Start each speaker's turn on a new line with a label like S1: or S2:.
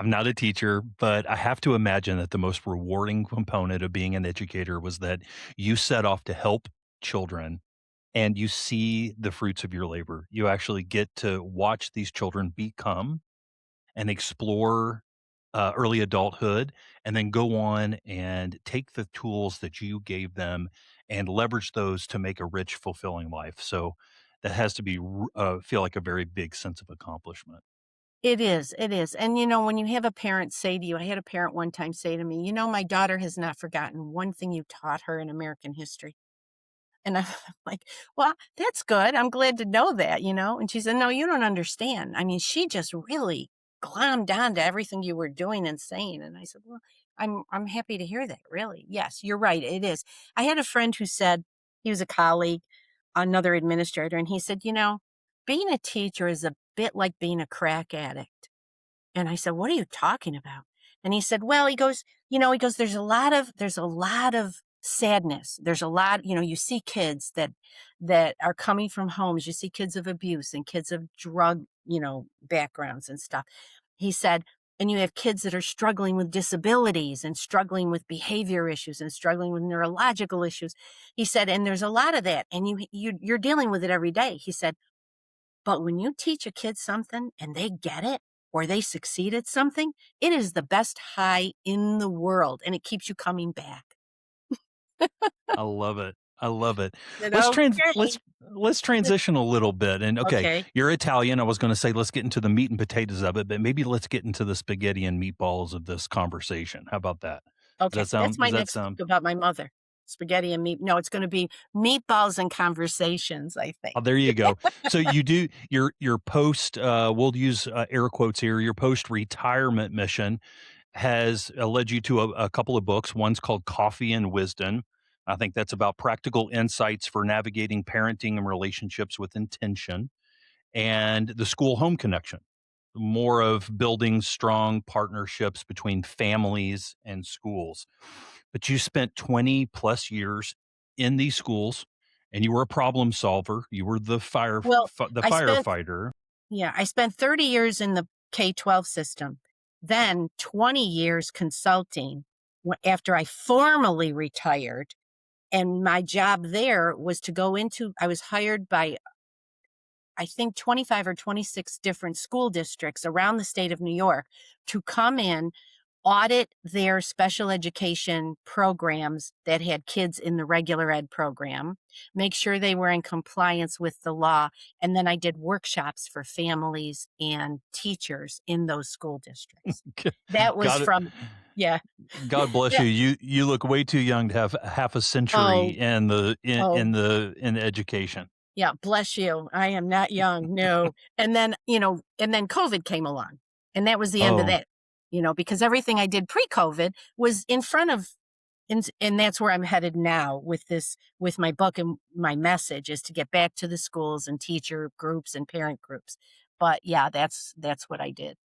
S1: I'm not a teacher, but I have to imagine that the most rewarding component of being an educator was that you set off to help children and you see the fruits of your labor. You actually get to watch these children become and explore early adulthood and then go on and take the tools that you gave them and leverage those to make a rich, fulfilling life. So that has to be feel like a very big sense of accomplishment.
S2: It is, it is. And, when you have a parent say to you, I had a parent one time say to me, my daughter has not forgotten one thing you taught her in American history. And I'm like, well, that's good. I'm glad to know that. And she said, no, you don't understand. I mean, she just really glommed on to everything you were doing and saying. And I said, well, I'm happy to hear that. Really. Yes, you're right. It is. I had a friend who said he was a colleague, another administrator, and he said, being a teacher is a bit like being a crack addict. And I said, "What are you talking about?" And he said, "Well," he goes, "There's a lot of sadness. There's a lot, you see kids that are coming from homes. You see kids of abuse and kids of drug, backgrounds and stuff." He said, "And you have kids that are struggling with disabilities and struggling with behavior issues and struggling with neurological issues." He said, "And there's a lot of that, and you're dealing with it every day." He said, but when you teach a kid something and they get it or they succeed at something, it is the best high in the world, and it keeps you coming back.
S1: I love it. I love it.
S2: Said,
S1: Let's trans
S2: "Okay."
S1: let's transition a little bit and okay,
S2: Okay.
S1: you're Italian. I was gonna say let's get into the meat and potatoes of it, but maybe let's get into the spaghetti and meatballs of this conversation. How about that?
S2: Okay. That's my
S1: Does that
S2: next
S1: sound
S2: book about my mother. Spaghetti and meat no, it's gonna be meatballs and conversations, I think.
S1: Oh, there you go. So you do your post, we'll use, air quotes here, your post-retirement mission has led you to a couple of books. One's called Coffee and Wisdom. I think that's about practical insights for navigating parenting and relationships with intention, and The School Home Connection, more of building strong partnerships between families and schools. But you spent 20 plus years in these schools and you were a problem solver. You were
S2: Well,
S1: the
S2: I spent
S1: firefighter.
S2: yeah, I spent 30 years in the K-12 system, then 20 years consulting after I formally retired, and my job there was to go into I was hired by I think 25 or 26 different school districts around the state of New York to come in, audit their special education programs that had kids in the regular ed program, make sure they were in compliance with the law, and then I did workshops for families and teachers in those school districts. That was
S1: God,
S2: from yeah.
S1: God bless
S2: Yeah.
S1: you. You look way too young to have half a century
S2: Oh,
S1: in
S2: oh,
S1: in education.
S2: yeah, bless you. I am not young, no. And then COVID came along, and that was the end of
S1: Oh,
S2: that, because everything I did pre-COVID was in front of and that's where I'm headed now with my book and my message is to get back to the schools and teacher groups and parent groups. But yeah, that's what I did.